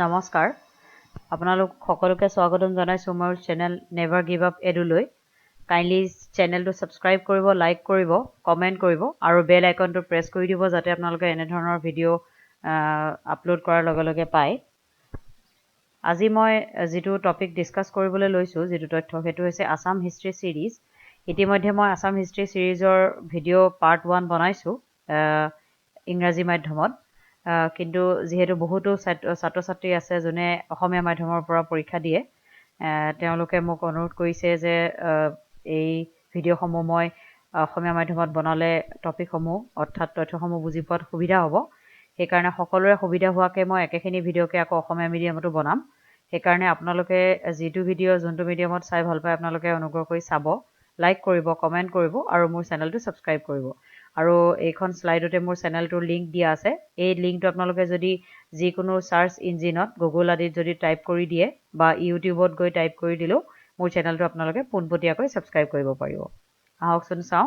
নমস্কাৰ আপোনালোক সকলোকে স্বাগতম জনাইছো মোৰ চেনেল নেভাৰ গিভ আপ এডুলৈ কাইন্ডলি চেনেলটো সাবস্ক্ৰাইব কৰিব লাইক কৰিব কমেন্ট কৰিব আৰু বেল আইকনটো প্ৰেছ কৰি দিব যাতে আপোনালোকে এনে ধৰণৰ ভিডিও আপলোড কৰাৰ লগে লগে পায় আজি মই যেটো টপিক ডিসকাস কৰিবলৈ লৈছো যেটো তথ্য হেতু হৈছে আসাম হিষ্ট্ৰী সিৰিজ ইতিমধ্যে মই আসাম হিষ্ট্ৰী সিৰিজৰ ভিডিও পাৰ্ট 1 বনাইছো ইংৰাজী মাধ্যমত কিন্তু যেহেতু বহুতো ছাত্ৰ ছাত্ৰী আছে যোনে অসমীয়া মাধ্যমৰ পৰা পৰীক্ষা দিয়ে তেওঁলোকে মোক অনুৰোধ কৰিছে যে এই ভিডিওসমূহ মই অসমীয়া মাধ্যমত বনালে টপিকসমূহ অৰ্থাৎ তথ্যসমূহ বুজি পোৱাত সুবিধা হ'ব সেইকাৰণে সকলোৰে সুবিধা হোৱাকে মই একেখিনি ভিডিওকে আকৌ অসমীয়া মিডিয়ামতো বনাম সেইকাৰণে আপোনালোকে যেটো ভিডিও যোনটো মিডিয়ামত চাই ভাল পায় আপোনালোকে অনুগ্ৰহ কৰি চাব লাইক কৰিব কমেন্ট কৰিব আৰু মোৰ চেনেলটো সাবস্ক্ৰাইব কৰিব আৰু এইখন স্লাইডতে মোৰ চেনেলটোৰ লিংক দিয়া আছে এই লিংকটো আপোনালোকে যদি যিকোনো সাৰ্চ ইঞ্জিনত গুগল আদিত যদি টাইপ কৰি দিয়ে বা ইউটিউবত গৈ টাইপ কৰি দিলো মোৰ চেনেলটো আপোনালোকে পোনপটীয়াকৈ সাবস্ক্ৰাইব কৰিব পাৰিব আহকচোন চাও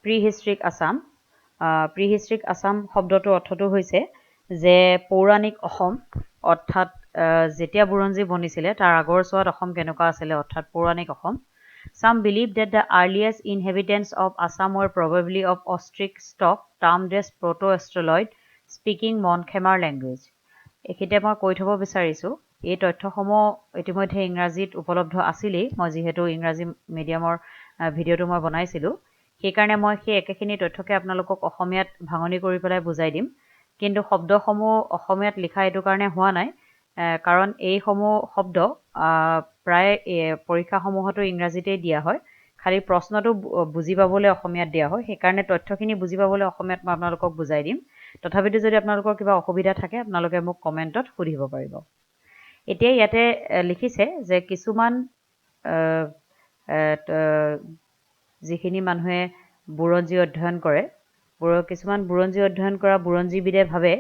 প্ৰিহিষ্ট্ৰিক আসাম প্ৰিহিষ্ট্ৰিক আসাম শব্দটো অৰ্থটো হৈছে যে পৌৰাণিক অসম অৰ্থাৎ যেতিয়া বুৰঞ্জী বনিছিলে তাৰ আগৰ সোৱাত অসম কেনেকুৱা আছিল অৰ্থাৎ পৌৰাণিক Assam Some believe that the earliest inhabitants of Assam were probably of ostrich stock termed as Proto-Australoid speaking Mon-Khmer language. এখিতে মই কৈ থব বিচাৰিছো এই তথ্যসমূহ ইতিমধ্যে ইংৰাজীত উপলব্ধ আছিলেই মই যেহেতু ইংৰাজী মিডিয়ামৰ ভিডিওটো মই বনাইছিলো সেইকাৰণে মই সেই একেখিনি তথ্যকে আপোনালোকক অসমীয়াত ভাঙনি কৰি পেলাই বুজাই দিম কিন্তু শব্দসমূহ অসমীয়াত লিখা এটো কাৰণে হোৱা নাই কাৰণ এই সমূহ শব্দ প্ৰায় পৰীক্ষাসমূহতো ইংৰাজীতে দিয়া হয় খালি প্ৰশ্নটো বুজি পাবলৈ অসমীয়াত দিয়া হয় সেইকাৰণে তথ্যখিনি বুজি পাবলৈ অসমীয়াত মই আপোনালোকক বুজাই দিম তথাপিতো যদি আপোনালোকৰ কিবা অসুবিধা থাকে আপোনালোকে মোক কমেন্টত সুধিব পাৰিব এতিয়া ইয়াতে লিখিছে যে কিছুমান যিখিনি মানুহে বুৰঞ্জী অধ্যয়ন কৰে কিছুমান বুৰঞ্জী অধ্যয়ন কৰা বুৰঞ্জীবিদে ভাবে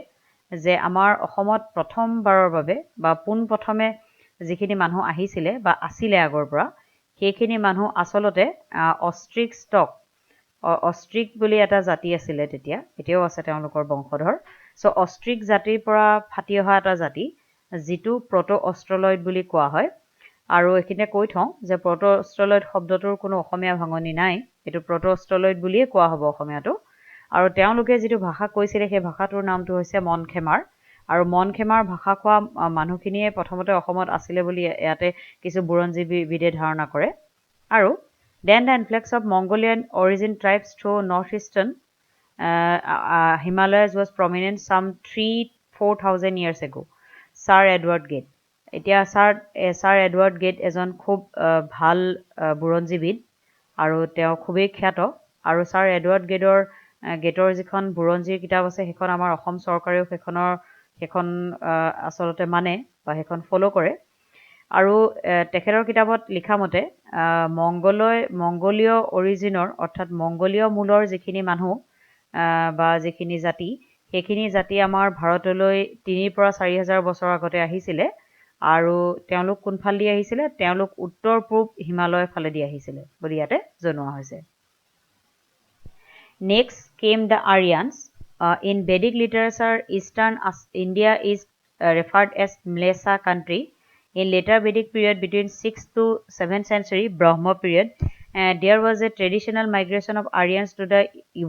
যে আমাৰ অসমত প্ৰথমবাৰৰ বাবে বা পোন প্ৰথমে যিখিনি মানুহ আহিছিলে বা আছিলে আগৰ পৰা সেইখিনি মানুহ আসলতে অষ্ট্ৰিক ষ্টক অষ্ট্ৰিক বুলি এটা জাতি আছিলে তেতিয়া এতিয়াও আছে তেওঁলোকৰ বংশধৰ সো অষ্ট্ৰিক জাতিৰ পৰা ফাটি অহা এটা জাতি যিটো প্ৰটো অষ্ট্ৰলয়েড বুলি কোৱা হয় আৰু এখিনে কৈ থওঁ যে প্ৰটো অষ্ট্ৰলয়েড শব্দটোৰ কোনো অসমীয়া ভাঙনি নাই এটো প্ৰটো অষ্ট্ৰলয়েড বুলিয়ে কোৱা হ'ব অসমীয়াটো আৰু তেওঁলোকে যেটো ভাষা কৈছিলে সেই ভাষাটোৰ নামটো হৈছে মন-খেমাৰ আৰু মন-খেমাৰ ভাষা কোৱা মানুহখিনিয়ে প্ৰথমতে অসমত আছিল বুলি ইয়াতে কিছু বুৰঞ্জীবিদে ধাৰণা কৰে আৰু then the influx of Mongolian origin tribes through northeastern Himalayas was prominent some 3-4,000 years ago Sir Edward Gate এতিয়া Sir Edward Gate এজন খুব ভাল বুৰঞ্জীবিদ আৰু তেওঁ খুবেই খ্যাত আৰু Sir Edward গেটৰ যিখন বুৰঞ্জীৰ কিতাপ আছে সেইখন আমাৰ অসম চৰকাৰেও সেইখন আসলতে মানে বা সেইখন ফলো কৰে আৰু তেখেতৰ কিতাপত লিখা মতে মংগোলীয় অৰিজিনৰ অৰ্থাৎ মংগোলীয় মূলৰ যিখিনি মানুহ বা যিখিনি জাতি সেইখিনি জাতি আমাৰ ভাৰতলৈ 3 পৰা 4000 বছৰ আগতে আহিছিলে আৰু তেওঁলোক কোনফালে আহিছিলে তেওঁলোক উত্তৰ পূব হিমালয় ফালে দি আহিছিলে বুলি ইয়াতে জনোৱা হৈছে Next came the Aryans. In Vedic literature, Eastern India is referred as Mlesa country. In later Vedic period between 6th to 7th century Brahma period, there was a traditional migration of Aryans to the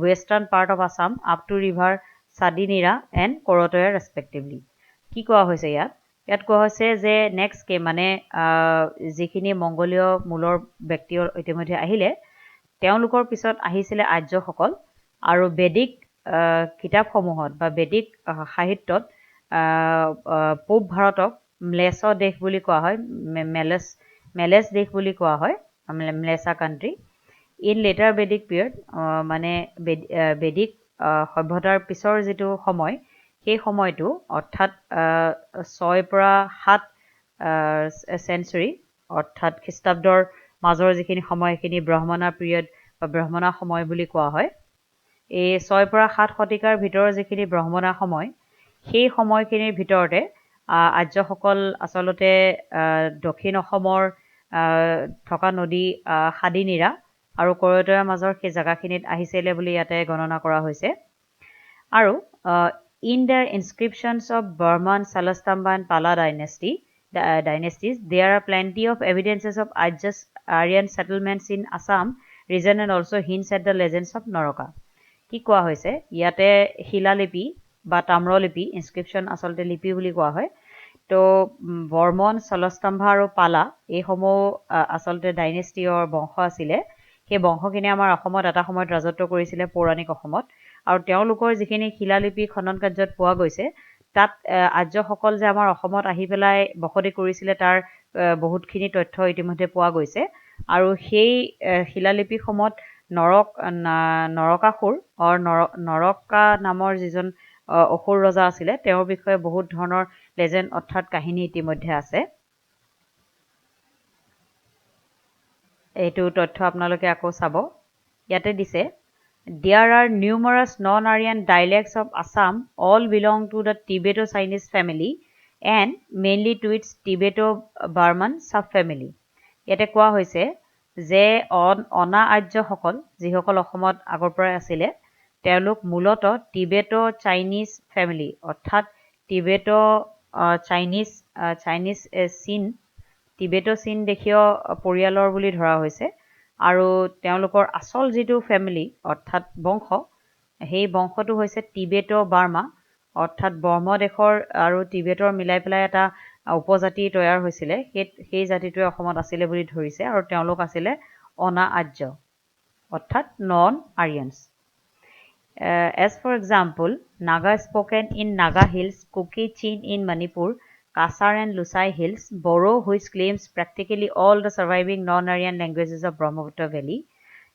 western part of Assam up to river Sadinira and Korotoya respectively. কি কোৱা হৈছে ইয়াত কোৱা হৈছে যে next কে মানে যিখিনি মংগোলীয় মূলৰ ব্যক্তি ইতিমধ্যে আহিলে তেওঁলোকৰ পিছত আহিছিলে আৰ্যসকল আৰু বেদিক কিতাপসমূহত বা বেদিক সাহিত্যত পূব ভাৰতক মলেছ দেশ বুলি কোৱা হয় মেলেছ দেশ বুলি কোৱা হয় মলেছা কান্ট্ৰি ইন লেটাৰ বেদিক পিৰিয়ড মানে বেদিক সভ্যতাৰ পিছৰ যেটো সময় সেই সময়টো অৰ্থাৎ 6 পৰা 7 সেঞ্চুৰী অৰ্থাৎ খ্ৰীষ্টাব্দৰ মাজৰ যিখিনি সময়খিনি ব্ৰাহ্মণা পিৰিয়ড বা ব্ৰাহ্মণা সময় বুলি কোৱা হয় এই 6 পৰা 7 শতিকাৰ ভিতৰৰ যিখিনি ব্ৰাহ্মণা সময় সেই সময়খিনিৰ ভিতৰতে আৰ্যসকল আসলতে দক্ষিণ অসমৰ থকা নদী সাদিনীৰা আৰু কৰতয়াৰ মাজৰ সেই জাগাখিনিত আহিছিলে বুলি ইয়াতে গণনা কৰা হৈছে আৰু in their inscriptions of Burman, Salastamba and Pala dynasties, there are plenty of evidences of Aryan settlements in Assam region and also hints at the legends of Noroka. কি কোৱা হৈছে ইয়াতে শিলালিপি বা তাম্ৰলিপি ইনস্ক্ৰিপশ্যন আচলতে লিপি বুলি কোৱা হয় তো বৰ্মন চলস্তম্ভা আৰু পালা এইসমূহ আচলতে ডাইনেষ্টিৰ বংশ আছিলে সেই বংশখিনি আমাৰ অসমত এটা সময়ত ৰাজত্ব কৰিছিলে পৌৰাণিক অসমত আৰু তেওঁলোকৰ যিখিনি শিলালিপি খনন কাৰ্যত পোৱা গৈছে তাত আৰ্যসকল যে আমাৰ অসমত আহি পেলাই বসতি কৰিছিলে তাৰ বহুতখিনি তথ্য ইতিমধ্যে পোৱা গৈছে আৰু সেই শিলালিপিসমূহত নৰকাসুৰ নৰকা নামৰ যিজন অসুৰ ৰজা আছিলে তেওঁৰ বিষয়ে বহুত ধৰণৰ লেজেণ্ড অৰ্থাৎ কাহিনী ইতিমধ্যে আছে এইটো তথ্য আপোনালোকে আকৌ চাব ইয়াতে দিছে There are numerous non-Aryan dialects of Assam all belong to the Tibeto-Chinese family and mainly to its Tibeto-Burman subfamily ইয়াতে কোৱা হৈছে যে অনা আৰ্যসকল যিসকল অসমত আগৰ পৰাই আছিলে তেওঁলোক মূলত টিবেটো চাইনিজ ফেমিলি অৰ্থাৎ টিবেটো চাইনিজ টিবেটো চীন দেশীয় পৰিয়ালৰ বুলি ধৰা হৈছে আৰু তেওঁলোকৰ আচল যিটো ফেমিলি অৰ্থাৎ বংশ সেই বংশটো হৈছে টিবেটো বাৰ্মা অৰ্থাৎ বৰ্ম দেশৰ আৰু টিবেটৰ মিলাই পেলাই এটা উপজাতি তৈয়াৰ হৈছিলে সেই জাতিটোৱে অসমত আছিলে বুলি ধৰিছে আৰু তেওঁলোক আছিলে অনা আৰ্য অৰ্থাৎ non আৰিয়ানছ as for example Naga spoken in Naga Hills Kuki Chin in Manipur Kasar and Lusai Hills Boro which claims practically all the surviving non-Aryan languages of Brahmaputra Valley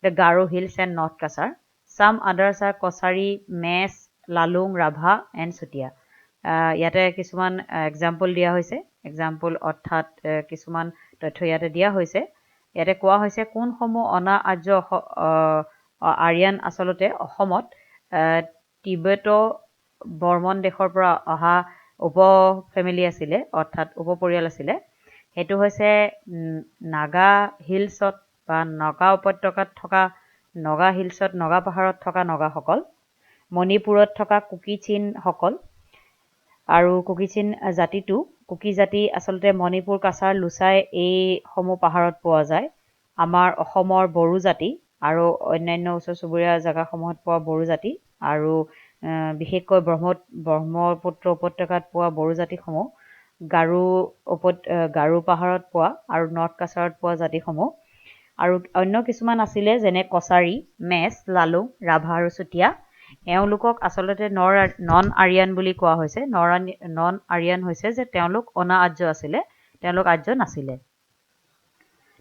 the Garo Hills and North Kasar some others are Kosari Mes Lalung Rabha and Sutia ইয়াতে কিছুমান example দিয়া হৈছে example অৰ্থাৎ কিছুমান তথ্য ইয়াতে দিয়া হৈছে ইয়াতে কোৱা হৈছে কোনসমূহ অনা আৰ্য আৰিয়ান আচলতে অসমত টিবেটো বৰ্মন দেশৰ পৰা অহা উপ ফেমিলি আছিলে অৰ্থাৎ উপ পৰিয়াল আছিলে হেতু হৈছে নাগা হিলছত বা নগা উপত্যকাত থকা নগা হিলছত নগা পাহাৰত থকা নগাসকল মণিপুৰত থকা কুকিচিন সকল আৰু কুকিচিন জাতিটো কুকি জাতি আচলতে মণিপুৰ কাছাৰ লুচাই এই সমূহ পাহাৰত পোৱা যায় আমাৰ অসমৰ বড়ো জাতি আৰু অন্যান্য ওচৰ চুবুৰীয়া জাগাসমূহত পোৱা বড়ো জাতি আৰু বিশেষকৈ ব্ৰহ্মপুত্ৰ উপত্যকাত পোৱা বড়ো জাতিসমূহ গাৰো পাহাৰত পোৱা আৰু নৰ্থ কাছাৰত পোৱা জাতিসমূহ আৰু অন্য কিছুমান আছিলে যেনে কছাৰী মেছ লালুং ৰাভা আৰু চুতীয়া এওঁলোকক আচলতে নন আৰিয়ান বুলি কোৱা হৈছে নন আৰিয়ান হৈছে যে তেওঁলোক অনা আৰ্য আছিলে তেওঁলোক আৰ্য নাছিলে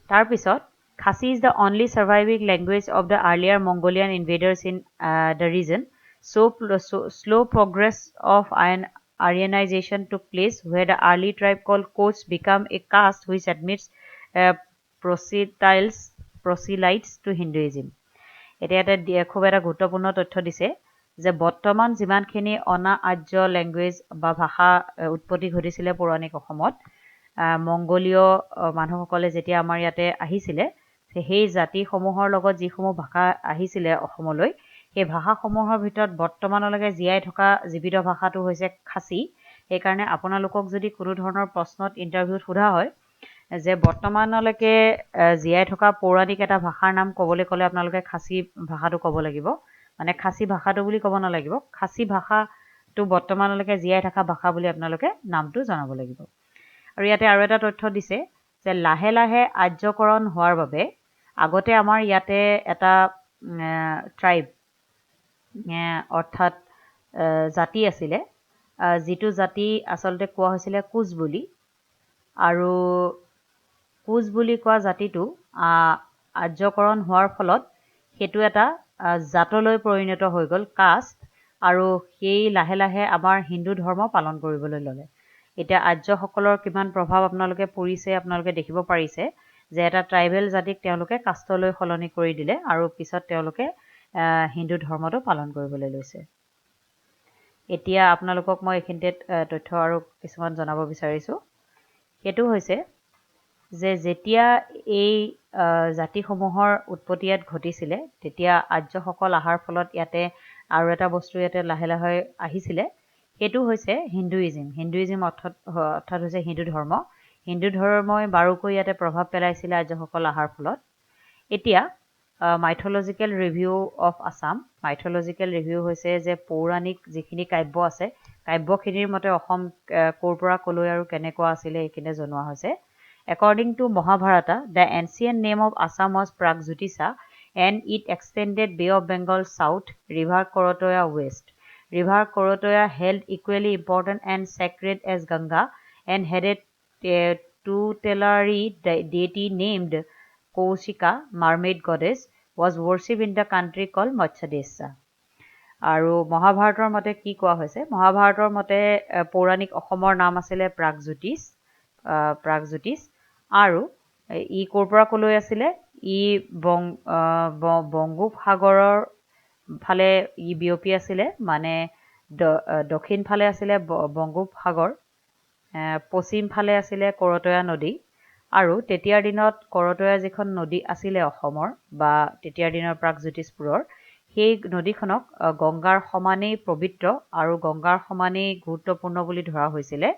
তাৰপিছত Khasi is the only surviving language of the earlier Mongolian invaders in the region. So slow progress of Aryanization took place where the early tribe called Koch became a caste which admits proselytes to Hinduism. এতিয়া খুব এটা গুৰুত্বপূৰ্ণ তথ্য দিছে যে বৰ্তমান যিমানখিনি অনা আৰ্য লেংগুৱেজ বা ভাষা উৎপত্তি ঘটিছিলে পৌৰাণিক অসমত মংগোলীয় মানুহসকলে যেতিয়া আমাৰ ইয়াতে আহিছিলে সেই জাতিসমূহৰ লগত যিসমূহ ভাষা আহিছিলে অসমলৈ সেই ভাষাসমূহৰ ভিতৰত বৰ্তমানলৈকে জীয়াই থকা জীৱিত ভাষাটো হৈছে খাচী সেইকাৰণে আপোনালোকক যদি কোনো ধৰণৰ প্ৰশ্নত ইণ্টাৰভিউত সোধা হয় যে বৰ্তমানলৈকে জীয়াই থকা পৌৰাণিক এটা ভাষাৰ নাম ক'বলৈ ক'লে আপোনালোকে খাচী ভাষাটো ক'ব লাগিব মানে খাচী ভাষাটো বুলি ক'ব নালাগিব খাচী ভাষাটো বৰ্তমানলৈকে জীয়াই থকা ভাষা বুলি আপোনালোকে নামটো জনাব লাগিব আৰু ইয়াতে আৰু এটা তথ্য দিছে যে লাহে লাহে আৰ্যকৰণ হোৱাৰ বাবে আগতে আমাৰ ইয়াতে এটা ট্ৰাইব অৰ্থাৎ জাতি আছিলে যিটো জাতি আচলতে কোৱা হৈছিলে কোচ বুলি আৰু কোচ বুলি কোৱা জাতিটো আৰ্যকৰণ হোৱাৰ ফলত সেইটো এটা জাতলৈ পৰিণত হৈ গ'ল কাষ্ট আৰু সেই লাহে লাহে আমাৰ হিন্দু ধৰ্ম পালন কৰিবলৈ ল'লে এতিয়া আৰ্যসকলৰ কিমান প্ৰভাৱ আপোনালোকে পৰিছে আপোনালোকে দেখিব পাৰিছে যে এটা ট্ৰাইবেল জাতিক তেওঁলোকে কাষ্টলৈ সলনি কৰি দিলে আৰু পিছত তেওঁলোকে হিন্দু ধৰ্মটো পালন কৰিবলৈ লৈছে এতিয়া আপোনালোকক মই এইখিনিতে তথ্য আৰু কিছুমান জনাব বিচাৰিছোঁ সেইটো হৈছে যে যেতিয়া এই জাতিসমূহৰ উৎপত্তি ইয়াত ঘটিছিলে তেতিয়া আৰ্যসকল অহাৰ ফলত ইয়াতে আৰু এটা বস্তু ইয়াতে লাহে লাহে আহিছিলে সেইটো হৈছে হিন্দুইজিম অৰ্থাৎ হৈছে হিন্দু ধৰ্ম। হিন্দু ধৰ্মই বাৰুকৈ ইয়াতে প্ৰভাৱ পেলাইছিলে আৰ্যসকল অহাৰ ফলত। এতিয়া mythological review of Assam. Mythological review হৈছে যে পৌৰাণিক যিখিনি কাব্য আছে, কাব্যখিনিৰ মতে অসম ক'ৰ পৰা ক'লৈ আৰু কেনেকুৱা আছিলে এইখিনি জনোৱা হৈছে। According to Mahabharata, the ancient name of Assam was Pragjyotisha and it extended Bay of Bengal south, River Korotoya west. River Korotoya held equally important and sacred as Ganga and had a tutelary deity named Kaushika, mermaid goddess, was worshipped in the country called Matsya. আৰু মহাভাৰতৰ মতে কি কোৱা হৈছে? মহাভাৰতৰ মতে পৌৰাণিক অসমৰ নাম আছিলে প্ৰাগজ্যোতিষ আৰু ই ক'ৰ পৰা ক'লৈ আছিলে? ই বংগোপসাগৰৰ ফালে ই বিয়পি আছিলে, মানে দক্ষিণ ফালে আছিলে বংগোপসাগৰ, পশ্চিম ফালে আছিলে কৰতয়া নদী। আৰু তেতিয়াৰ দিনত কৰতয়া যিখন নদী আছিলে অসমৰ বা তেতিয়াৰ দিনৰ প্ৰাগজ্যোতিষপুৰৰ, সেই নদীখনক গংগাৰ সমানেই পবিত্ৰ আৰু গংগাৰ সমানেই গুৰুত্বপূৰ্ণ বুলি ধৰা হৈছিলে।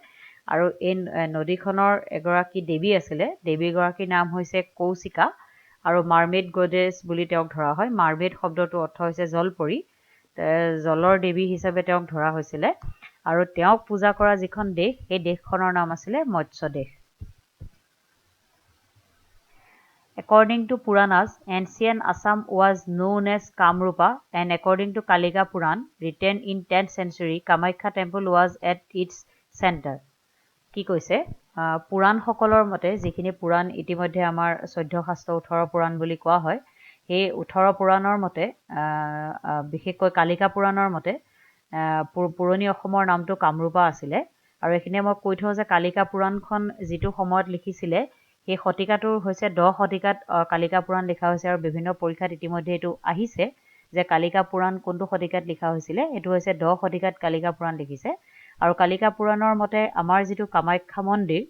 আৰু এই নদীখনৰ এগৰাকী দেৱী আছিলে, দেৱীগৰাকীৰ নাম হৈছে কৌশিকা আৰু মাৰ্মেড গডেছ বুলি তেওঁক ধৰা হয়। মাৰ্মেড শব্দটোৰ অৰ্থ হৈছে জলপৰী, জলৰ দেৱী হিচাপে তেওঁক ধৰা হৈছিলে। আৰু তেওঁক পূজা কৰা যিখন দেশ, সেই দেশখনৰ নাম আছিলে মৎস্য দেশ। According to Puranas, ancient Assam was known as Kamrupa, and according to Kalika Puran, written in 10th century, Kamakhya temple was at its center. কি কৈছে? পুৰাণসকলৰ মতে, যিখিনি পুৰাণ ইতিমধ্যে আমাৰ 14 শাস্ত্ৰ 18 পুৰাণ বুলি কোৱা হয়, সেই 18 পুৰাণৰ মতে, বিশেষকৈ কালিকা পুৰাণৰ মতে, পুৰণি অসমৰ নামটো কামৰূপা আছিলে। আৰু এইখিনি মই কৈ থওঁ যে কালিকা পুৰাণখন যিটো সময়ত লিখিছিলে, সেই শতিকাটোৰ হৈছে 10 শতিকাত কালিকা পুৰাণ লিখা হৈছে। আৰু বিভিন্ন পৰীক্ষাত ইতিমধ্যে এইটো আহিছে যে কালিকা পুৰাণ কোনটো শতিকাত লিখা হৈছিলে। এইটো হৈছে 10 শতিকাত কালিকা পুৰাণ লিখিছে। আৰু কালিকা পুৰাণৰ মতে আমাৰ যিটো কামাখ্যা মন্দিৰ,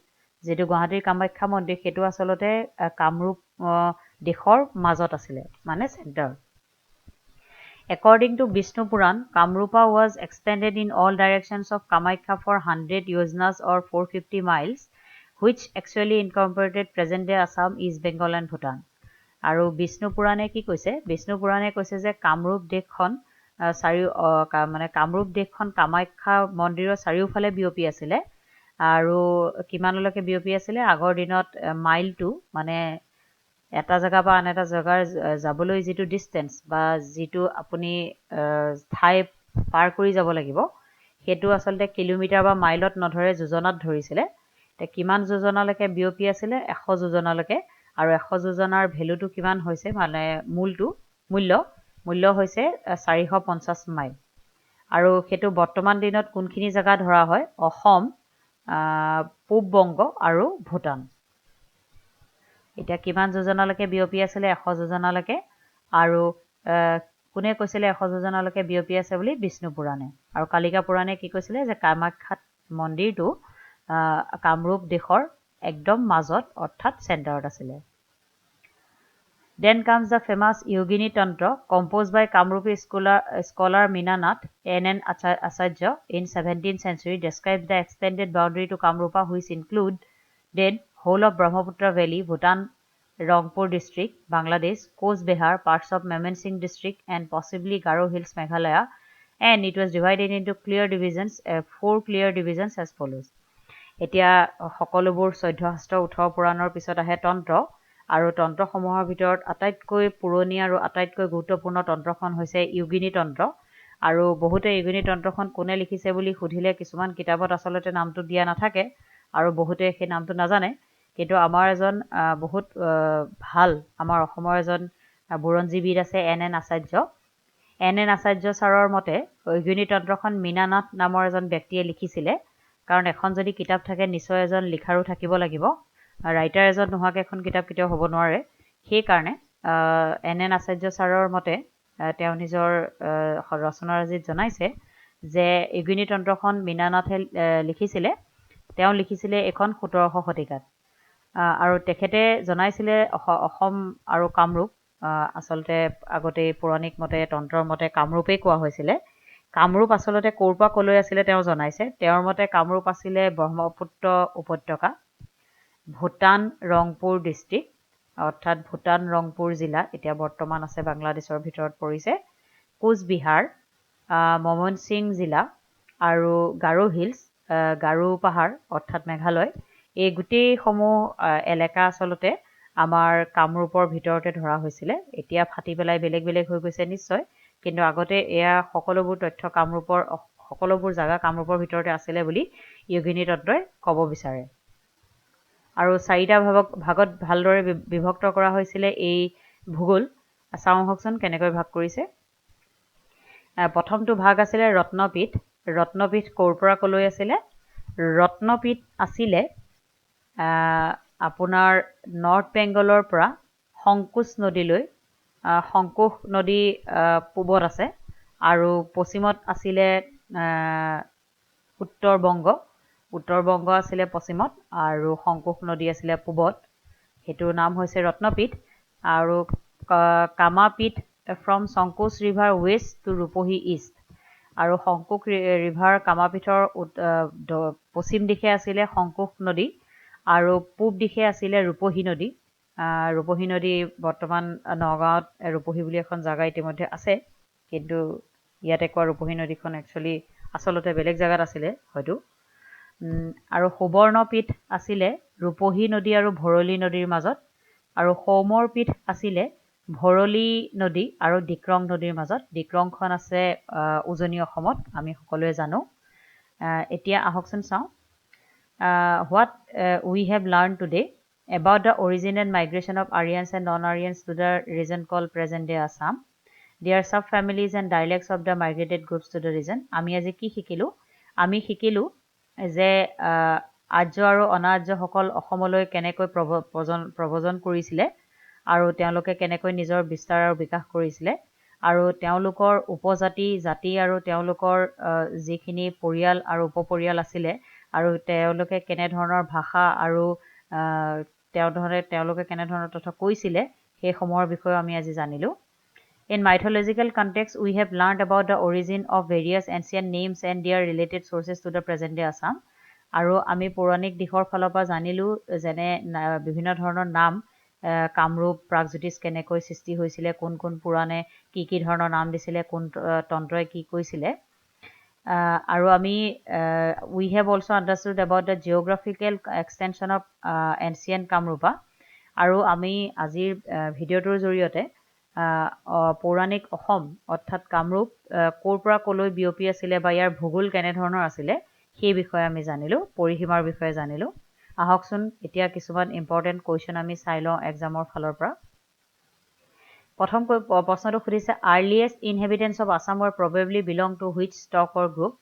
যিটো গুৱাহাটীৰ কামাখ্যা মন্দিৰ, সেইটো আচলতে কামৰূপ দেশৰ মাজত আছিলে, মানে centre. According to Vishnu Puran, Kamrupa was extended in all directions of Kamakhya for 100 yojanas or 450 miles, which actually incorporated present-day Assam, East Bengal and Bhutan. আৰু বিষ্ণু পুৰাণে কি কৈছে? বিষ্ণু পুৰাণে কৈছে যে কামৰূপ দেশখন কামৰূপ দেশখন কামাখ্যা মন্দিৰৰ চাৰিওফালে বিয়পি আছিলে। আৰু কিমানলৈকে বিয়পি আছিলে? আগৰ দিনত মাইলটো, মানে এটা জেগা বা আন এটা জেগাৰ যাবলৈ যিটো ডিষ্টেঞ্চ বা যিটো আপুনি ঠাই পাৰ কৰি যাব লাগিব, সেইটো আচলতে কিলোমিটাৰ বা মাইলত নধৰে, যোজনাত ধৰিছিলে। কিমান যোজনালৈকে বিয়পি আছিলে? 100 যোজনালৈকে। আৰু 100 যোজনাৰ ভেলুটো কিমান হৈছে, মানে মূল্য হৈছে 450 মাইল। আৰু সেইটো বৰ্তমান দিনত কোনখিনি জেগা ধৰা হয়? অসম, পূব বংগ আৰু ভূটান। এতিয়া কিমান যোজনালৈকে বিয়পি আছিলে? 100 যোজনালৈকে। আৰু কোনে কৈছিলে 100 যোজনালৈকে বিয়পি আছে বুলি? বিষ্ণু পুৰাণে। আৰু কালিকা পুৰাণে কি কৈছিলে? যে কামাখ্যা মন্দিৰটো কামৰূপ দেশৰ একদম মাজত, অৰ্থাৎ চেণ্টাৰত আছিলে। Then comes the famous Yogini Tantra, composed by Kamrupi scholar Minanath N.N. Acharya in 17th century, describes the extended boundary to Kamrupa, which included whole of Brahmaputra Valley, Bhutan, Rangpur district, Bangladesh, Coast Behar, parts of Mymensingh district, and possibly Garo Hills, Meghalaya. And it was divided into 4 clear divisions as follows. এতিয়া সকলোবোৰ 14 শাস্ত্ৰ 18 পুৰাণৰ পিছত আহে তন্ত্ৰ। আৰু তন্ত্ৰসমূহৰ ভিতৰত আটাইতকৈ পুৰণি আৰু আটাইতকৈ গুৰুত্বপূৰ্ণ তন্ত্ৰখন হৈছে ইউগিনী তন্ত্ৰ। আৰু বহুতে ইউগিনী তন্ত্ৰখন কোনে লিখিছে বুলি সুধিলে কিছুমান কিতাপত আচলতে নামটো দিয়া নাথাকে, আৰু বহুতে সেই নামটো নাজানে। কিন্তু আমাৰ এজন বহুত ভাল, আমাৰ অসমৰ এজন বুৰঞ্জীবিদ আছে N.N. আচাৰ্য। N.N. আচাৰ্য ছাৰৰ মতে ইউগিনী তন্ত্ৰখন মীনানাথ নামৰ এজন ব্যক্তিয়ে লিখিছিলে। কাৰণ এখন যদি কিতাপ থাকে, নিশ্চয় এজন লিখাৰু থাকিব লাগিব। ৰাইটাৰ এজন নোহোৱাকৈ এখন কিতাপ কেতিয়াও হ'ব নোৱাৰে। সেইকাৰণে N.N. আচাৰ্য ছাৰৰ মতে তেওঁ নিজৰ ৰচনাৰাজিত জনাইছে যে ইউগিনী তন্ত্ৰখন মীনানাথে লিখিছিলে। তেওঁ লিখিছিলে এখন 1700 শতিকাত। আৰু তেখেতে জনাইছিলে অসম আৰু কামৰূপ আচলতে আগতে পৌৰাণিক মতে তন্ত্ৰৰ মতে কামৰূপেই কোৱা হৈছিলে। কামৰূপ আচলতে ক'ৰ পৰা ক'লৈ আছিলে তেওঁ জনাইছে তেওঁৰ মতে কামৰূপ আছিলে ব্ৰহ্মপুত্ৰ উপত্যকা ভূটান ৰংপুৰ ডিষ্ট্ৰিক্ট অৰ্থাৎ ভূটান ৰংপুৰ জিলা এতিয়া বৰ্তমান আছে বাংলাদেশৰ ভিতৰত পৰিছে কোচবিহাৰ ময়মনসিং জিলা আৰু গাৰো হিলছ গাৰো পাহাৰ অৰ্থাৎ মেঘালয় এই গোটেইসমূহ এলেকা আচলতে আমাৰ কামৰূপৰ ভিতৰতে ধৰা হৈছিলে এতিয়া ফাটি পেলাই বেলেগ বেলেগ হৈ গৈছে নিশ্চয় কিন্তু আগতে এয়া সকলোবোৰ তথ্য কামৰূপৰ সকলোবোৰ জাগা কামৰূপৰ ভিতৰতে আছিলে বুলি য়োগিনী দত্তই ক'ব বিচাৰে আৰু চাৰিটা ভাগত ভালদৰে বিভক্ত কৰা হৈছিলে এই ভূগোল চাওঁ হকচোন কেনেকৈ ভাগ কৰিছে প্ৰথমটো ভাগ আছিলে ৰত্নপীঠ ৰত্নপীঠ ক'ৰ পৰা ক'লৈ আছিলে ৰত্নপীঠ আছিলে আপোনাৰ নৰ্থ বেংগলৰ পৰা সংকোচ নদীলৈ সংকোষ নদী পূবত আছে আৰু পশ্চিমত আছিলে উত্তৰ বংগ আছিলে পশ্চিমত আৰু সংকোষ নদী আছিলে পূবত হেতুৰ নাম হৈছে ৰত্নপীঠ আৰু কামাপীঠ ফ্ৰম সংকোচ river waste to Rupahi east আৰু সংকোষ ৰিভাৰ কামাপীঠৰ পশ্চিম দিশে আছিলে সংকোষ নদী আৰু পূব দিশে আছিলে ৰূপহী নদী বৰ্তমান নগাঁৱত ৰূপহী বুলি এখন জাগা ইতিমধ্যে আছে কিন্তু ইয়াতে কোৱা ৰূপহী নদীখন একচুৱেলি আচলতে বেলেগ জাগাত আছিলে হয়তো আৰু সুবৰ্ণপীঠ আছিলে ৰূপহী নদী আৰু ভৰলী নদীৰ মাজত আৰু সৌমৰ পীঠ আছিলে ভৰলী নদী আৰু ডিক্ৰং নদীৰ মাজত ডিক্ৰংখন আছে উজনি অসমত আমি সকলোৱে জানো এতিয়া আহকচোন চাওঁ what we have learned today about the origin and migration of Aryans and non-Aryans to the region called present-day Assam. Their subfamilies and dialects of the migrated groups to the region. আমি আজি কি শিকিলো আমি শিকিলো যে আৰ্য আৰু অনাৰ্যসকল অসমলৈ কেনেকৈ প্ৰব্ৰজন কৰিছিলে আৰু তেওঁলোকে কেনেকৈ নিজৰ বিস্তাৰ আৰু বিকাশ কৰিছিলে আৰু তেওঁলোকৰ উপজাতি জাতি আৰু তেওঁলোকৰ যিখিনি পৰিয়াল আৰু উপপৰিয়াল আছিলে আৰু তেওঁলোকে কেনে ধৰণৰ ভাষা আৰু তেওঁলোকে কেনে ধৰণৰ তথ্য কৈছিলে সেই সমূহৰ বিষয়ে আমি আজি জানিলো In mythological context, we have learned about the origin of various ancient names and their related sources to the present-day Assam. আৰু আমি পৌৰাণিক দিশৰ ফালৰ পৰা জানিলো যেনে বিভিন্ন ধৰণৰ নাম কামৰূপ প্ৰাগজ্যোতিষ কেনেকৈ সৃষ্টি হৈছিলে কোন কোন পুৰাণে কি ধৰণৰ নাম দিছিলে কোন তন্ত্ৰই কি কৈছিলে আৰু আমি we have also understood about the geographical extension of ancient Kamrupa আৰু আমি আজিৰ ভিডিঅ'টোৰ জৰিয়তে পৌৰাণিক অসম অৰ্থাৎ কামৰূপ ক'ৰ পৰা ক'লৈ বিয়পি আছিলে বা ইয়াৰ ভূগোল কেনে ধৰণৰ আছিলে সেই বিষয়ে আমি জানিলো পৰিসীমাৰ বিষয়ে জানিলো আহকচোন এতিয়া কিছুমান ইম্পৰ্টেন্ট কোৱেশ্চন আমি চাই লওঁ এক্সামৰ ফালৰ পৰা প্ৰথম প্ৰশ্নটো সুধিছে earliest inhabitants of Assam were probably belong to which stock or group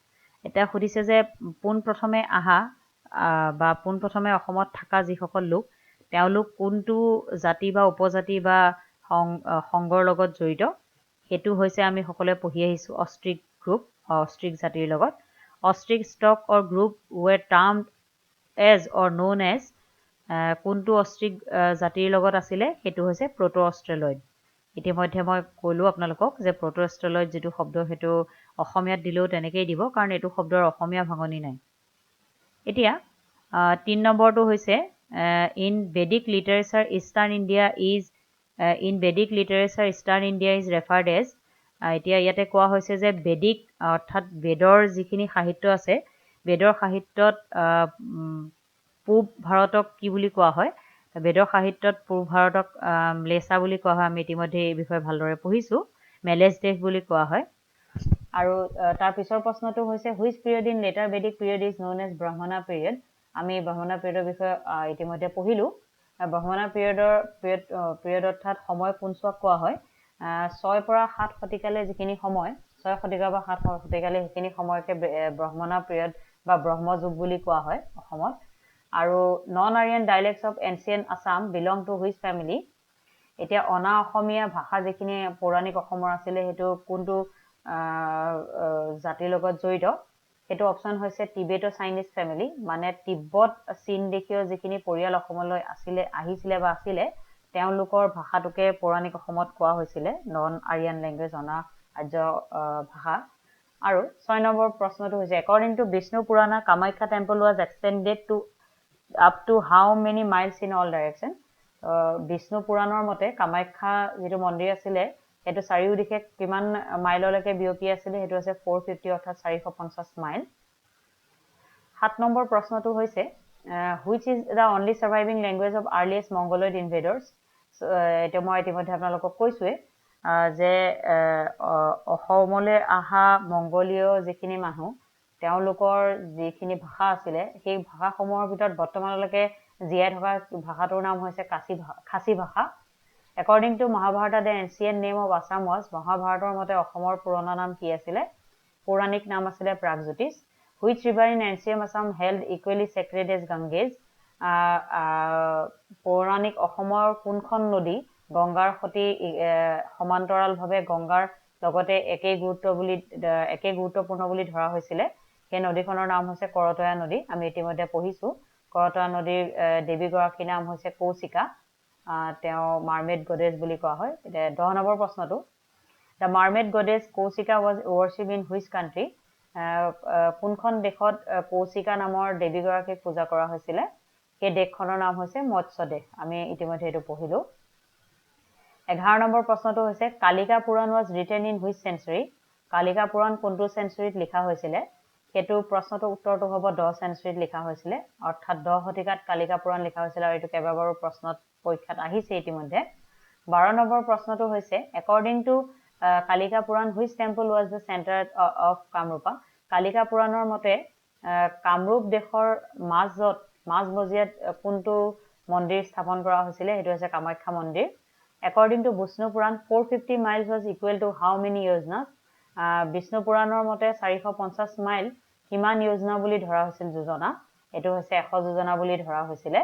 এটা সুধিছে যে পোনপ্ৰথমে বা পোনপ্ৰথমে অসমত থকা যিসকল লোক তেওঁলোক কোনটো জাতি বা উপজাতি বা সংগৰ লগত জড়িত হেতু হৈছে আমি সকলোৱে পঢ়ি আহিছো অষ্ট্ৰিক গ্ৰুপ অষ্ট্ৰিক জাতিৰ লগত Austric stock or group were termed as or known as কোনটো অষ্ট্ৰিক জাতিৰ লগত আছিলে হেতু হৈছে প্ৰটো অষ্ট্ৰেলয়েড ইতিমধ্যে মই ক'লো আপোনালোকক যে প্ৰটো অষ্ট্ৰেলয়েড যেটো শব্দ হেতু অসমীয়াত দিলেও তেনেকেই দিব কাৰণ এটো শব্দৰ অসমীয়া ভাঙনি নাই এতিয়া 3 নম্বৰটো হৈছে in Vedic literature Eastern India is referred as এতিয়া ইয়াতে কোৱা হৈছে যে বেদিক অৰ্থাৎ বেদৰ যিখিনি সাহিত্য আছে বেদৰ সাহিত্যত পূব ভাৰতক কি বুলি কোৱা হয় বেদৰ সাহিত্যত পূব ভাৰতক ম্লেছা বুলি কোৱা হয় আমি ইতিমধ্যে এই বিষয়ে ভালদৰে পঢ়িছো মেলেজ দেশ বুলি কোৱা হয় আৰু তাৰ পিছৰ প্ৰশ্নটো হৈছে which period in later Vedic period is known as Brahmana period আমি ব্ৰাহ্মণ পিৰিয়ডৰ বিষয়ে ইতিমধ্যে পঢ়িলো ব্ৰাহ্মণ পিৰিয়ড অৰ্থাৎ সময় কোনছোৱাক কোৱা হয় 6 পৰা 7 শতিকালৈ যিখিনি সময় 6 শতিকা বা 7 শতিকালৈ সেইখিনি সময়কে ব্ৰাহ্মণ পিৰিয়ড বা ব্ৰহ্মযুগ বুলি কোৱা হয় অসমত আৰু non Aryan dialects of ancient Assam belong to which family এতিয়া অনা অসমীয়া ভাষা যিখিনি পৌৰাণিক অসমৰ আছিলে হেতু কোনটো জাতিৰ লগত জড়িত এটো অপচন হৈছে টিবেটো চাইনিজ ফ্যামিলি মানে তিব্বত চীন দেশীয় যিখিনি পৰিয়াল অসমলৈ আহিছিলে তেওঁলোকৰ ভাষাটোকে পৌৰাণিক অসমত কোৱা হৈছিলে নন আৰিয়ান ল্যাঙ্গুৱেজ অনা আৰ্য ভাষা আৰু 6 নম্বৰ প্ৰশ্নটো হৈছে according to Vishnu Purana Kamakhya temple was extended to up to how many miles in all direction Bishnu পুৰাণৰ মতে কামাখ্যা যেটো মন্দিৰ আছিল হেতু চাৰিওদিশে কিমান মাইললৈকে বিয়পি আছিল হেতু আছে 450 অৰ্থাৎ 450 মাইল 7 নম্বৰ প্ৰশ্নটো হৈছে which is the only surviving language of earliest mongoloid invaders এটা মই ইতিমধ্যে আপোনালোকক কৈছোৱে যে অসমলে আহা মংগোলীয় যিখিনি মানুহ তেওঁলোকৰ যিখিনি ভাষা আছিল সেই ভাষাসমূহৰ ভিতৰত বৰ্তমানলৈকে জীয়াই থকা ভাষাটোৰ নাম হৈছে খাচী ভাষা according to Mahabharata the ancient name of Assam was মহাভাৰতৰ মতে অসমৰ পুৰণা নাম কি আছিল পৌৰাণিক নাম আছিল Pragjyotish which river in ancient Assam held equally sacred as Ganges পৌৰাণিক অসমৰ কোনখন নদী গংগাৰ সতি সমান্তৰালভাৱে গংগাৰ লগতে একে গুৰুত্বপূৰ্ণ বুলি ধৰা হৈছিল সেই নদীখনৰ নাম হৈছে কৰতয়া নদী আমি ইতিমধ্যে পঢ়িছো কৰতয়া নদীৰ দেৱী গৰাকীৰ নাম হৈছে কৌশিকা তেওঁ মাৰ্মেড গডেছ বুলি কোৱা হয় 10 নম্বৰ প্ৰশ্নটো The mermaid goddess Kaushika was worshipped in which country কোনখন দেশত কৌশিকা নামৰ দেৱী গৰাকীক পূজা কৰা হৈছিল সেই দেশখনৰ নাম হৈছে মৎস্য দেশ আমি ইতিমধ্যে এটো পঢ়িলো 11 নম্বৰ প্ৰশ্নটো হৈছে কালিকা পুৰাণ was written in which century Kalika পুৰাণ কোনটো চেঞ্চুৰীত লিখা হৈছিল হেতু প্ৰশ্নটোৰ উত্তৰটো হ'ব 10 চেঞ্চুৰীত লিখা হৈছিল অৰ্থাৎ 10 শতিকাত কালিকা পুৰাণ লিখা হৈছিল আৰু এটো কেইবাবাৰো প্ৰশ্নত পৰীক্ষাত আহিছে ইতিমধ্যে 12 নম্বৰ প্ৰশ্নটো হৈছে according to Kalika Puran which temple was the center of Kamrupa Kalika Puranor মতে কামৰূপ দেশৰ মাজমজিয়াত কোনটো মন্দিৰ স্থাপন কৰা হৈছিল হেতু আছে কামাখ্যা মন্দিৰ according to Vishnu Puran 450 miles was equal to how many yojanas Bishnu পুৰাণৰ মতে 450 মাইল কিমান যোজনা বুলি ধৰা হৈছিল যোজনা এটো হৈছে 100 যোজনা বুলি ধৰা হৈছিল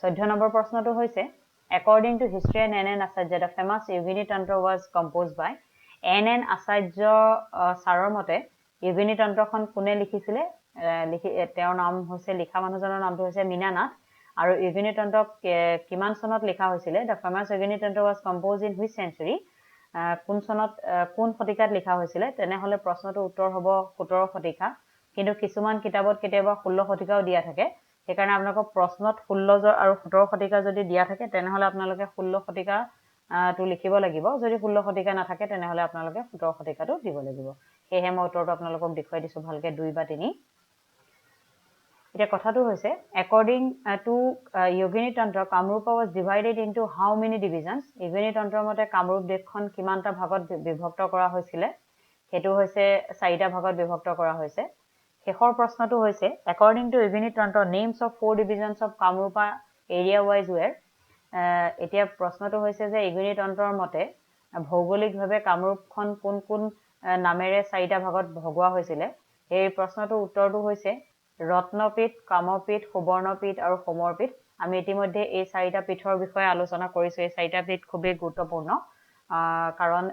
14 নম্বৰ প্ৰশ্নটো হৈছে according to historian NN Acharya the famous Yogini Tantra was composed by NN Acharya সাৰৰ মতে Yogini Tantraখন কোনে লিখিছিলে তেওঁৰ নাম হৈছে লিখা মানুহজনৰ নামটো হৈছে মীনানাথ আৰু Yogini Tantra কিমান চনত লিখা হৈছিলে the famous Yogini Tantra was composed in which century কোন চনত কোন শতিকাত লিখা হৈছিলে তেনেহলে প্ৰশ্নটো উত্তৰ হ'ব 17 শতিকা কিন্তু কিছুমান কিতাপত কেতিয়াবা 16 শতিকাও দিয়া থাকে সেইকাৰণে আপোনালোকক প্ৰশ্নত 16 আৰু 17 শতিকা যদি দিয়া থাকে তেনেহলে আপোনালোকে 16 শতিকা টো লিখিব লাগিব যদি 16 শতিকা না থাকে তেনেহলে আপোনালোকে 17 শতিকাটো দিব লাগিব হেহে মই উত্তৰটো আপোনালোকক দেখুৱাই দিছো ভালকে 2 বা 3 এটা কথাটো হৈছে according to Yogini Tantra Kamrupa was divided into how many divisions Yogini Tantra মতে কামৰূপ দেশখন কিমানটা ভাগত বিভক্ত কৰা হৈছিল হেতু হৈছে 4টা ভাগত বিভক্ত কৰা হৈছে শেষৰ প্ৰশ্নটো হৈছে according to Yogini Tantra names of 4 divisions of Kamrupa area wise were এতিয়া প্ৰশ্নটো হৈছে যে Yogini Tantraৰ মতে ভৌগোলিকভাৱে কামৰূপখন কোন নামেৰে 4টা ভাগত ভগোৱা হৈছিল এই প্ৰশ্নটোৰ উত্তৰটো হৈছে ৰত্নপীঠ কামপীঠ সুবৰ্ণপীঠ আৰু সমৰপীঠ আমি ইতিমধ্যে এই 4টা পীঠৰ বিষয়ে আলোচনা কৰিছো এই 4টা পীঠ খুবেই গুৰুত্বপূৰ্ণ কাৰণ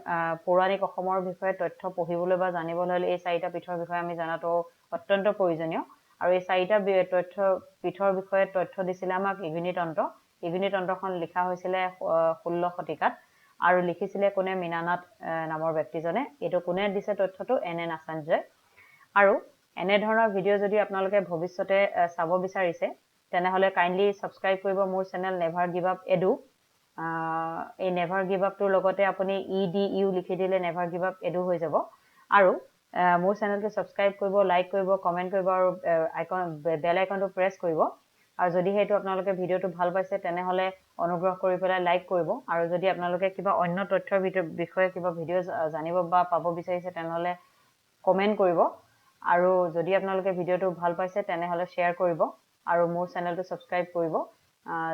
পৌৰাণিক অসমৰ বিষয়ে তথ্য পঢ়িবলৈ বা জানিবলৈ হলে এই 4টা পীঠৰ বিষয়ে আমি জানাটো অত্যন্ত প্ৰয়োজনীয় আৰু এই 4টা পীঠৰ বিষয়ে তথ্য দিছিল আমাক Yogini Tantraখন লিখা হৈছিল 16 শতিকাত আৰু লিখিছিলে কোনে মীনানাথ নামৰ ব্যক্তিজনে এটো কোনে দিছে তথ্যটো NN Acharya আৰু এনে ধৰণৰ ভিডিও যদি আপোনালোকে ভৱিষ্যতে চাব বিচাৰিছে তেনেহলে কাইন্ডলি সাবস্ক্ৰাইব কৰিব মোৰ চেনেল নেভাৰ গিভ আপ এডু এই নেভাৰ গিভ আপ টোৰ লগতে আপুনি EDU লিখি দিলে নেভাৰ গিভ আপ এডু হৈ যাব আৰু মোৰ চেনেলটো সাবস্ক্ৰাইব কৰিব লাইক কৰিব কমেন্ট কৰিব আৰু বেল আইকনটো প্ৰেছ কৰিব আৰু যদি হেতু আপোনালোকে ভিডিওটো ভাল পাইছে তেনেহলে অনুগ্ৰহ কৰি পেলাই লাইক কৰিব আৰু যদি আপোনালোকে কিবা অন্য তথ্যৰ বিষয়ে কিবা ভিডিও জানিব বা পাব বিচাৰিছে তেনেহলে কমেন্ট কৰিব আৰু যদি আপোনালোকে ভিডিওটো ভাল পাইছে তেনেহলে শেয়াৰ কৰিব আৰু মোৰ চেনেলটো সাবস্ক্ৰাইব কৰিব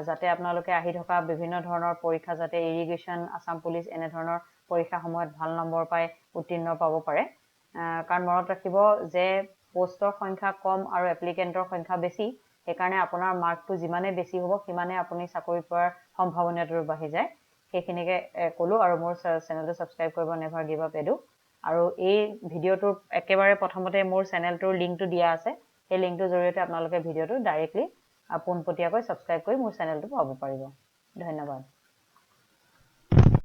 যাতে আপোনালোকে আহি থকা বিভিন্ন ধৰণৰ পৰীক্ষা যাতে ইৰিগেশ্যন আসাম পুলিচ এনে ধৰণৰ পৰীক্ষা সময়ত ভাল নম্বৰ পাই উত্তীৰ্ণ পাব পাৰে কাৰণ মনত ৰাখিব যে পোষ্টৰ সংখ্যা কম আৰু এপ্লিকেন্টৰ সংখ্যা বেছি সেইকাৰণে আপোনাৰ মাৰ্কটো যিমানে বেছি হ'ব সিমানে আপুনি চাকৰি পোৱাৰ সম্ভাৱনাটো বাঢ়ি যায় সেইখিনিকে কলো আৰু মোৰ চেনেলটো সাবস্ক্ৰাইব কৰিব নেভাৰ গিভ আপ এডু আৰু এই ভিডিওটো একেবাৰে প্ৰথমতে মোৰ চেনেলটোৰ লিংকটো দিয়া আছে সেই লিংকটোৰ জৰিয়তে আপোনালোকে ভিডিওটো ডাইৰেক্টলি পোনপটীয়াকৈ সাবস্ক্ৰাইব কৰি মোৰ চেনেলটো পাব পাৰিব ধন্যবাদ